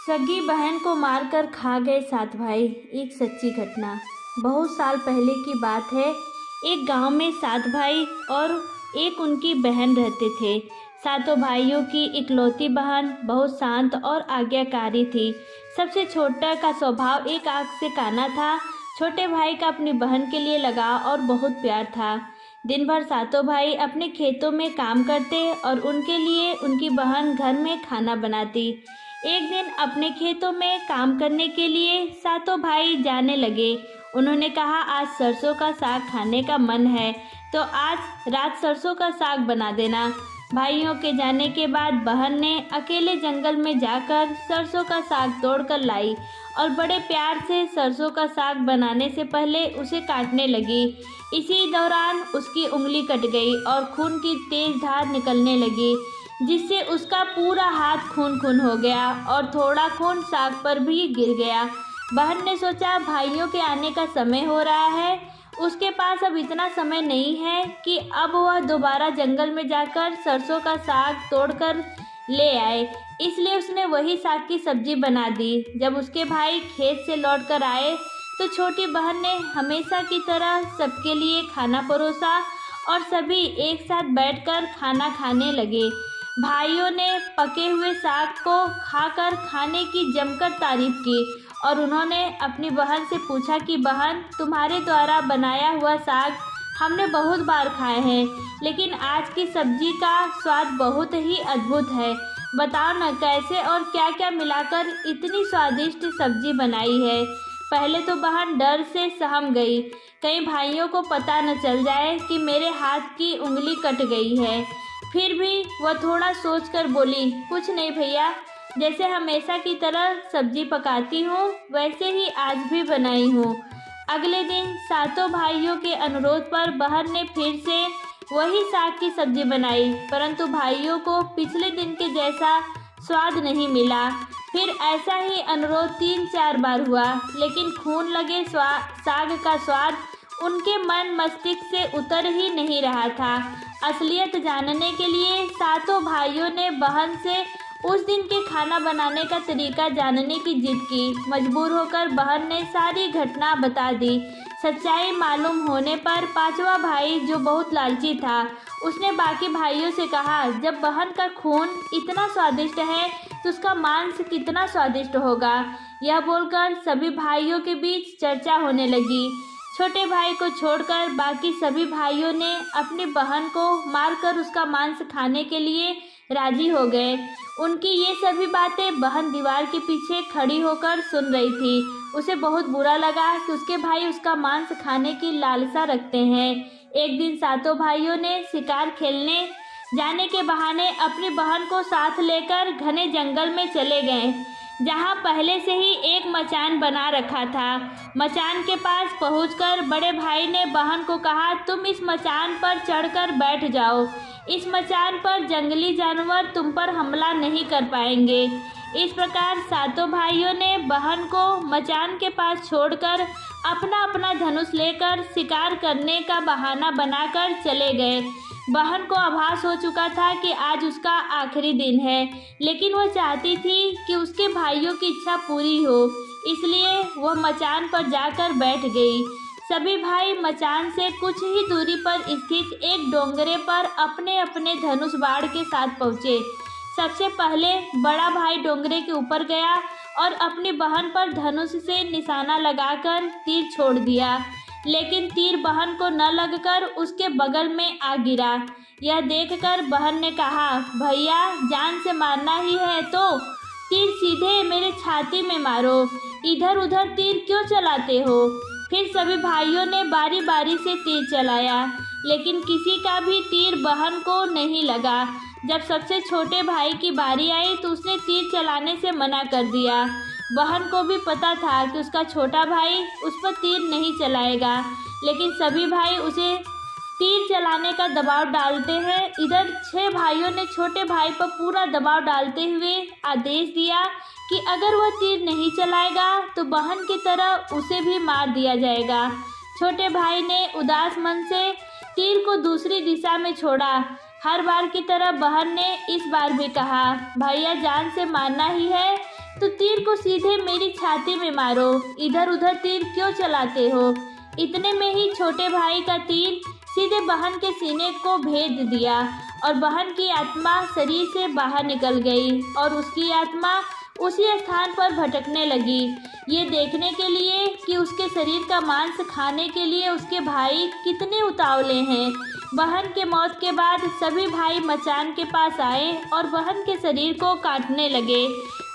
सगी बहन को मारकर खा गए 7 भाई। एक सच्ची घटना। बहुत साल पहले की बात है। एक गांव में 7 भाई और एक उनकी बहन रहते थे। सातों भाइयों की इकलौती बहन बहुत शांत और आज्ञाकारी थी। सबसे छोटा का स्वभाव एक आंख से काना था। छोटे भाई का अपनी बहन के लिए लगाव और बहुत प्यार था। दिन भर सातों भाई अपने खेतों में काम करते और उनके लिए उनकी बहन घर में खाना बनाती। एक दिन अपने खेतों में काम करने के लिए सातों भाई जाने लगे। उन्होंने कहा, आज सरसों का साग खाने का मन है तो आज रात सरसों का साग बना देना। भाइयों के जाने के बाद बहन ने अकेले जंगल में जाकर सरसों का साग तोड़कर लाई और बड़े प्यार से सरसों का साग बनाने से पहले उसे काटने लगी। इसी दौरान उसकी उंगली कट गई और खून की तेज धार निकलने लगी, जिससे उसका पूरा हाथ खून खून हो गया और थोड़ा खून साग पर भी गिर गया। बहन ने सोचा, भाइयों के आने का समय हो रहा है। उसके पास अब इतना समय नहीं है कि अब वह दोबारा जंगल में जाकर सरसों का साग तोड़कर ले आए। इसलिए उसने वही साग की सब्जी बना दी। जब उसके भाई खेत से लौटकर आए तो छोटी बहन ने हमेशा की तरह सबके लिए खाना परोसा और सभी एक साथ बैठकर खाना खाने लगे। भाइयों ने पके हुए साग को खाकर खाने की जमकर तारीफ की और उन्होंने अपनी बहन से पूछा कि बहन, तुम्हारे द्वारा बनाया हुआ साग हमने बहुत बार खाए हैं, लेकिन आज की सब्जी का स्वाद बहुत ही अद्भुत है। बताओ न, कैसे और क्या क्या मिलाकर इतनी स्वादिष्ट सब्जी बनाई है। पहले तो बहन डर से सहम गई, कहीं भाइयों को पता न चल जाए कि मेरे हाथ की उंगली कट गई है। फिर भी वह थोड़ा सोचकर बोली, कुछ नहीं भैया, जैसे हमेशा की तरह सब्जी पकाती हूँ वैसे ही आज भी बनाई हूँ। अगले दिन सातों भाइयों के अनुरोध पर बहन ने फिर से वही साग की सब्जी बनाई, परंतु भाइयों को पिछले दिन के जैसा स्वाद नहीं मिला। फिर ऐसा ही अनुरोध 3-4 बार हुआ, लेकिन खून लगे साग का स्वाद उनके मन मस्तिष्क से उतर ही नहीं रहा था। असलियत जानने के लिए सातों भाइयों ने बहन से उस दिन के खाना बनाने का तरीका जानने की जिद की। मजबूर होकर बहन ने सारी घटना बता दी। सच्चाई मालूम होने पर पांचवा भाई, जो बहुत लालची था, उसने बाकी भाइयों से कहा, जब बहन का खून इतना स्वादिष्ट है तो उसका मांस कितना स्वादिष्ट होगा। यह बोलकर सभी भाइयों के बीच चर्चा होने लगी। छोटे भाई को छोड़कर बाकी सभी भाइयों ने अपनी बहन को मारकर उसका मांस खाने के लिए राजी हो गए। उनकी ये सभी बातें बहन दीवार के पीछे खड़ी होकर सुन रही थी। उसे बहुत बुरा लगा कि उसके भाई उसका मांस खाने की लालसा रखते हैं। एक दिन सातों भाइयों ने शिकार खेलने जाने के बहाने अपनी बहन को साथ लेकर घने जंगल में चले गए, जहाँ पहले से ही एक मचान बना रखा था। मचान के पास पहुंचकर बड़े भाई ने बहन को कहा, तुम इस मचान पर चढ़कर बैठ जाओ। इस मचान पर जंगली जानवर तुम पर हमला नहीं कर पाएंगे। इस प्रकार सातों भाइयों ने बहन को मचान के पास छोड़कर अपना अपना धनुष लेकर शिकार करने का बहाना बनाकर चले गए। बहन को आभास हो चुका था कि आज उसका आखिरी दिन है, लेकिन वह चाहती थी कि उसके भाइयों की इच्छा पूरी हो, इसलिए वह मचान पर जाकर बैठ गई। सभी भाई मचान से कुछ ही दूरी पर स्थित एक डोंगरे पर अपने अपने धनुष बाण के साथ पहुँचे। सबसे पहले बड़ा भाई डोंगरे के ऊपर गया और अपनी बहन पर धनुष से निशाना लगाकर तीर छोड़ दिया, लेकिन तीर बहन को न लगकर उसके बगल में आ गिरा। यह देखकर बहन ने कहा, भैया, जान से मारना ही है तो तीर सीधे मेरे छाती में मारो, इधर उधर तीर क्यों चलाते हो। फिर सभी भाइयों ने बारी बारी से तीर चलाया, लेकिन किसी का भी तीर बहन को नहीं लगा। जब सबसे छोटे भाई की बारी आई तो उसने तीर चलाने से मना कर दिया। बहन को भी पता था कि उसका छोटा भाई उस पर तीर नहीं चलाएगा, लेकिन सभी भाई उसे तीर चलाने का दबाव डालते हैं। इधर 6 भाइयों ने छोटे भाई पर पूरा दबाव डालते हुए आदेश दिया कि अगर वह तीर नहीं चलाएगा तो बहन की तरह उसे भी मार दिया जाएगा। छोटे भाई ने उदास मन से तीर को दूसरी दिशा में छोड़ा। हर बार की तरह बहन ने इस बार भी कहा, भैया, जान से मारना ही है तो तीर को सीधे मेरी छाती में मारो, इधर उधर तीर क्यों चलाते हो। इतने में ही छोटे भाई का तीर सीधे बहन के सीने को भेद दिया और बहन की आत्मा शरीर से बाहर निकल गई और उसकी आत्मा उसी स्थान पर भटकने लगी, ये देखने के लिए कि उसके शरीर का मांस खाने के लिए उसके भाई कितने उतावले हैं। बहन के मौत के बाद सभी भाई मचान के पास आए और बहन के शरीर को काटने लगे।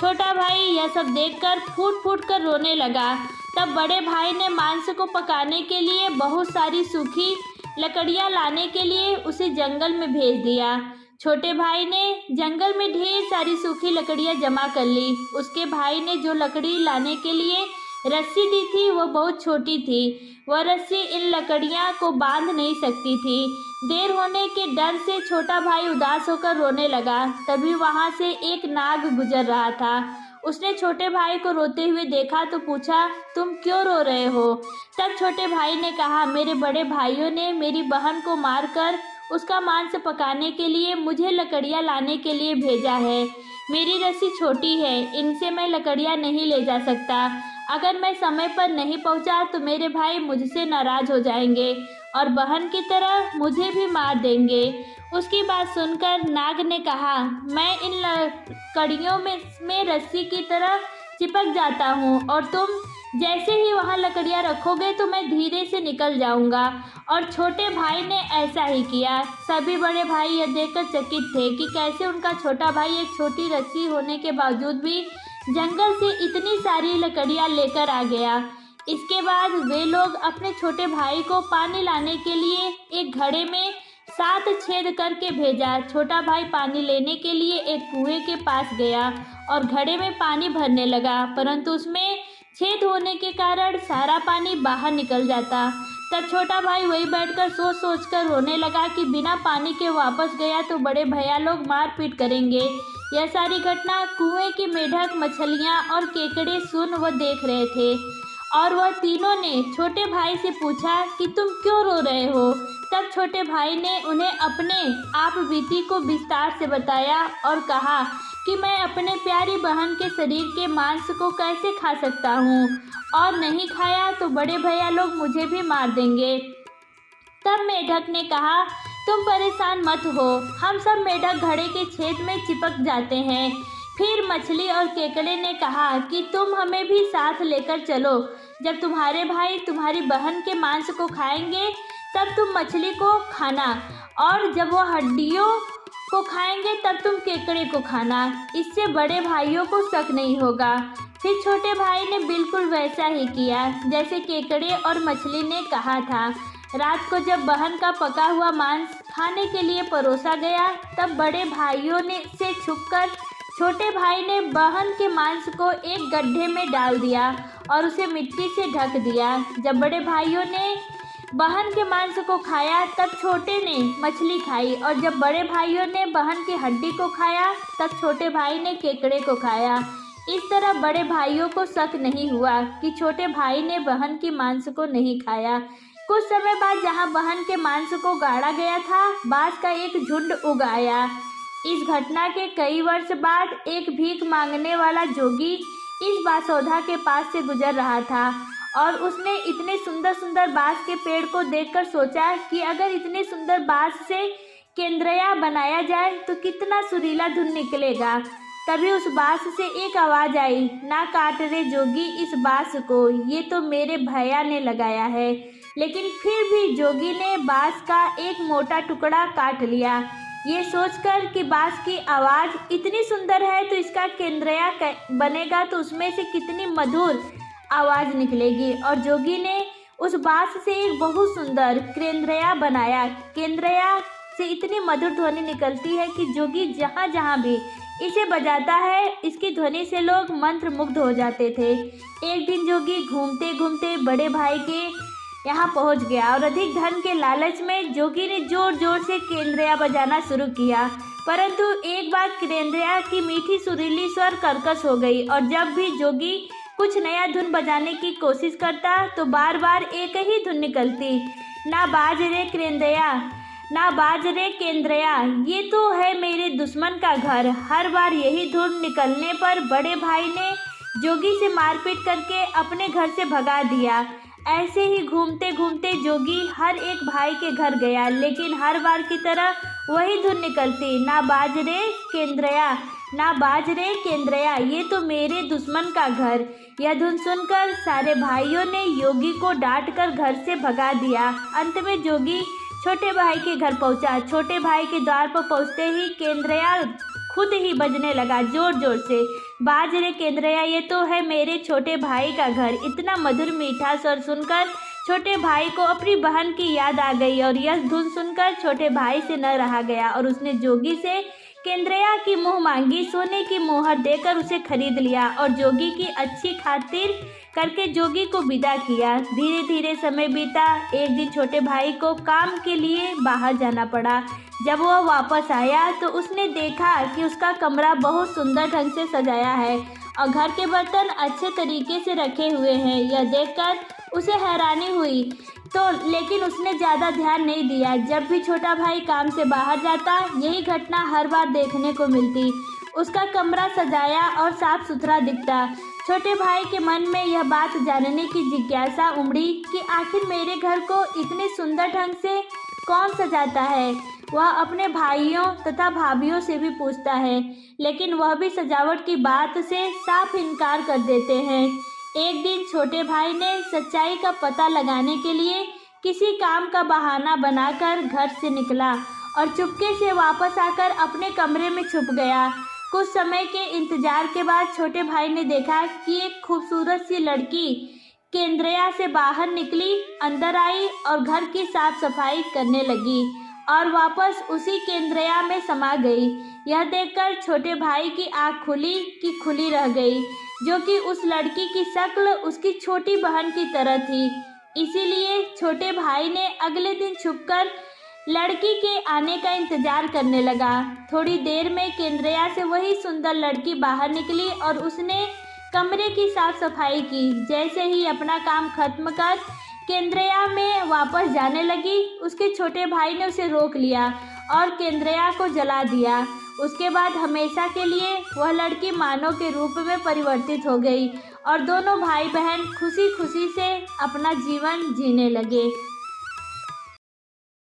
छोटा भाई यह सब देखकर फूट फूट कर रोने लगा। तब बड़े भाई ने मांस को पकाने के लिए बहुत सारी सूखी लकड़ियाँ लाने के लिए उसे जंगल में भेज दिया। छोटे भाई ने जंगल में ढेर सारी सूखी लकड़ियाँ जमा कर ली। उसके भाई ने जो लकड़ी लाने के लिए रस्सी दी थी वह बहुत छोटी थी, वह रस्सी इन लकड़ियाँ को बांध नहीं सकती थी। देर होने के डर से छोटा भाई उदास होकर रोने लगा। तभी वहाँ से एक नाग गुजर रहा था। उसने छोटे भाई को रोते हुए देखा तो पूछा, तुम क्यों रो रहे हो। तब छोटे भाई ने कहा, मेरे बड़े भाइयों ने मेरी बहन को मारकर उसका मांस पकाने के लिए मुझे लकड़ियाँ लाने के लिए भेजा है। मेरी रस्सी छोटी है, इनसे मैं लकड़ियाँ नहीं ले जा सकता। अगर मैं समय पर नहीं पहुँचा तो मेरे भाई मुझसे नाराज हो जाएंगे और बहन की तरह मुझे भी मार देंगे। उसकी बात सुनकर नाग ने कहा, मैं इन लकड़ियों में रस्सी की तरह चिपक जाता हूँ और तुम जैसे ही वहाँ लकड़ियाँ रखोगे तो मैं धीरे से निकल जाऊँगा। और छोटे भाई ने ऐसा ही किया। सभी बड़े भाई यह देखकर चकित थे कि कैसे उनका छोटा भाई एक छोटी रस्सी होने के बावजूद भी जंगल से इतनी सारी लकड़ियाँ लेकर आ गया। इसके बाद वे लोग अपने छोटे भाई को पानी लाने के लिए एक घड़े में 7 छेद करके भेजा। छोटा भाई पानी लेने के लिए एक कुएं के पास गया और घड़े में पानी भरने लगा, परंतु उसमें छेद होने के कारण सारा पानी बाहर निकल जाता। तब छोटा भाई वही बैठकर सोच कर रोने लगा कि बिना पानी के वापस गया तो बड़े भैया लोग मार पीट करेंगे। यह सारी घटना कुएं की मेढक, मछलियाँ और केकड़े सुन व देख रहे थे और वह तीनों ने छोटे भाई से पूछा कि तुम क्यों रो रहे हो। तब छोटे भाई ने उन्हें अपने आप बीती को विस्तार से बताया और कहा कि मैं अपने प्यारी बहन के शरीर के मांस को कैसे खा सकता हूँ और नहीं खाया तो बड़े भैया लोग मुझे भी मार देंगे। तब मेढक ने कहा, तुम परेशान मत हो, हम सब मेढक घड़े के छेद में चिपक जाते हैं। फिर मछली और केकड़े ने कहा कि तुम हमें भी साथ लेकर चलो। जब तुम्हारे भाई तुम्हारी बहन के मांस को खाएंगे तब तुम मछली को खाना और जब वो हड्डियों को खाएंगे तब तुम केकड़े को खाना। इससे बड़े भाइयों को शक नहीं होगा। फिर छोटे भाई ने बिल्कुल वैसा ही किया जैसे केकड़े और मछली ने कहा था। रात को जब बहन का पका हुआ मांस खाने के लिए परोसा गया तब बड़े भाइयों ने से छुपकर छोटे भाई ने बहन के मांस को एक गड्ढे में डाल दिया और उसे मिट्टी से ढक दिया। जब बड़े भाइयों ने बहन के मांस को खाया तब छोटे ने मछली खाई और जब बड़े भाइयों ने बहन की हड्डी को खाया तब छोटे भाई ने केकड़े को खाया। इस तरह बड़े भाइयों को शक नहीं हुआ कि छोटे भाई ने बहन की मांस को नहीं खाया। कुछ समय बाद जहां बहन के मांस को गाड़ा गया था, बांस का एक झुंड उग आया। इस घटना के कई वर्ष बाद एक भीख मांगने वाला जोगी इस बांसौधा के पास से गुजर रहा था और उसने इतने सुंदर सुंदर बांस के पेड़ को देखकर सोचा कि अगर इतने सुंदर बांस से केंद्रया बनाया जाए तो कितना सुरीला धुन निकलेगा। तभी उस बांस से एक आवाज़ आई, ना काट रे जोगी इस बांस को, ये तो मेरे भैया ने लगाया है। लेकिन फिर भी जोगी ने बांस का एक मोटा टुकड़ा काट लिया, ये सोचकर कि बांस की आवाज़ इतनी सुंदर है तो इसका केंद्रया बनेगा तो उसमें से कितनी मधुर आवाज़ निकलेगी। और जोगी ने उस बांस से एक बहुत सुंदर केंद्रया बनाया। केंद्रया से इतनी मधुर ध्वनि निकलती है कि जोगी जहाँ जहाँ भी इसे बजाता है इसकी ध्वनि से लोग मंत्र मुग्ध हो जाते थे। एक दिन जोगी घूमते घूमते बड़े भाई के यहाँ पहुँच गया और अधिक धन के लालच में जोगी ने जोर जोर से केंद्रया बजाना शुरू किया, परंतु एक बार केंद्रया की मीठी सुरीली स्वर कर्कश हो गई और जब भी जोगी कुछ नया धुन बजाने की कोशिश करता तो बार बार एक ही धुन निकलती, ना बाज रे केंद्रया, ना बाज रे केंद्रया, ये तो है मेरे दुश्मन का घर। हर बार यही धुन निकलने पर बड़े भाई ने जोगी से मारपीट करके अपने घर से भगा दिया। ऐसे ही घूमते घूमते जोगी हर एक भाई के घर गया, लेकिन हर बार की तरह वही धुन निकलती, ना बाज रे केंद्रया, ना बाज रे केंद्रया, ये तो मेरे दुश्मन का घर। यह धुन सुनकर सारे भाइयों ने योगी को डांट कर घर से भगा दिया। अंत में जोगी छोटे भाई के घर पहुंचा। छोटे भाई के द्वार पर पहुंचते ही केंद्रया खुद ही बजने लगा जोर जोर से, बाज रे केंद्रया, ये तो है मेरे छोटे भाई का घर। इतना मधुर मीठा स्वर सुनकर छोटे भाई को अपनी बहन की याद आ गई और यह धुन सुनकर छोटे भाई से न रहा गया और उसने जोगी से केंद्रया की मुँह मांगी। सोने की मोहर देकर उसे खरीद लिया और जोगी की अच्छी खातिर करके जोगी को विदा किया। धीरे धीरे समय बीता। एक दिन छोटे भाई को काम के लिए बाहर जाना पड़ा। जब वह वापस आया तो उसने देखा कि उसका कमरा बहुत सुंदर ढंग से सजाया है और घर के बर्तन अच्छे तरीके से रखे हुए हैं। यह देखकर उसे हैरानी हुई लेकिन उसने ज़्यादा ध्यान नहीं दिया। जब भी छोटा भाई काम से बाहर जाता यही घटना हर बार देखने को मिलती। उसका कमरा सजाया और साफ सुथरा दिखता। छोटे भाई के मन में यह बात जानने की जिज्ञासा उमड़ी कि आखिर मेरे घर को इतने सुंदर ढंग से कौन सजाता है। वह अपने भाइयों तथा भाभियों से भी पूछता है, लेकिन वह भी सजावट की बात से साफ इनकार कर देते हैं। एक दिन छोटे भाई ने सच्चाई का पता लगाने के लिए किसी काम का बहाना बनाकर घर से निकला और चुपके से वापस आकर अपने कमरे में छुप गया। कुछ समय के इंतजार के बाद छोटे भाई ने देखा कि एक खूबसूरत सी लड़की केंद्रया से बाहर निकली, अंदर आई और घर की साफ सफाई करने लगी और वापस उसी केंद्रया में समा गई। यह देखकर छोटे भाई की आँख खुली कि खुली रह गई, जो कि उस लड़की की शक्ल उसकी छोटी बहन की तरह थी। इसीलिए छोटे भाई ने अगले दिन छुपकर लड़की के आने का इंतजार करने लगा। थोड़ी देर में केंद्रया से वही सुंदर लड़की बाहर निकली और उसने कमरे की साफ सफाई की। जैसे ही अपना काम खत्म कर केंद्रया में वापस जाने लगी, उसके छोटे भाई ने उसे रोक लिया और केंद्रया को जला दिया। उसके बाद हमेशा के लिए वह लड़की मानव के रूप में परिवर्तित हो गई और दोनों भाई बहन खुशी खुशी से अपना जीवन जीने लगे।